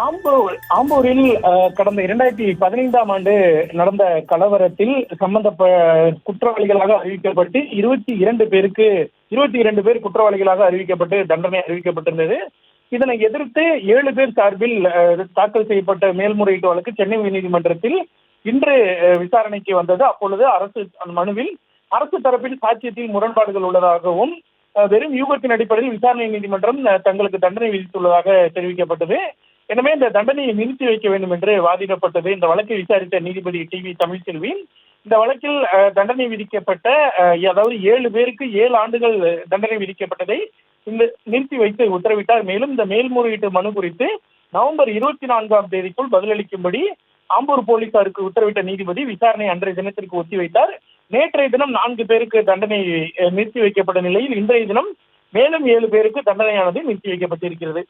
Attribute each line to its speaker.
Speaker 1: ஆம்பூரில் கடந்த 2015ஆம் ஆண்டு நடந்த கலவரத்தில் குற்றவாளிகளாக அறிவிக்கப்பட்டு 22 பேர் குற்றவாளிகளாக அறிவிக்கப்பட்டு தண்டனை அறிவிக்கப்பட்டிருந்தது. இதனை எதிர்த்து 7 பேர் சார்பில் தாக்கல் செய்யப்பட்ட மேல்முறையீட்டு வழக்கு சென்னை உயர்நீதிமன்றத்தில் இன்று விசாரணைக்கு வந்தது. அப்பொழுது மனுவில் அரசு தரப்பில் சாட்சியத்தில் முரண்பாடுகள் உள்ளதாகவும் வெறும் யூகத்தின் அடிப்படையில் விசாரணை நீதிமன்றம் தங்களுக்கு தண்டனை விதித்துள்ளதாக தெரிவிக்கப்பட்டது. எனவே இந்த தண்டனையை நிறுத்தி வைக்க வேண்டும் என்று வாதிடப்பட்டது. இந்த வழக்கை விசாரித்த நீதிபதி டிவி தமிழ்செல்வி இந்த வழக்கில் தண்டனை விதிக்கப்பட்ட அதாவது 7 பேருக்கு 7 ஆண்டுகள் தண்டனை விதிக்கப்பட்டதை நிறுத்தி வைத்து உத்தரவிட்டார். மேலும் இந்த மேல்முறையீட்டு மனு குறித்து நவம்பர் 24ஆம் தேதிக்குள் பதிலளிக்கும்படி ஆம்பூர் போலீசாருக்கு உத்தரவிட்ட நீதிபதி விசாரணை அன்றைய தினத்திற்கு ஒத்திவைத்தார். நேற்றைய தினம் 4 பேருக்கு தண்டனை நிறுத்தி வைக்கப்பட்ட நிலையில் இன்றைய தினம் மேலும் 7 பேருக்கு தண்டனையானது நிறுத்தி வைக்கப்பட்டிருக்கிறது.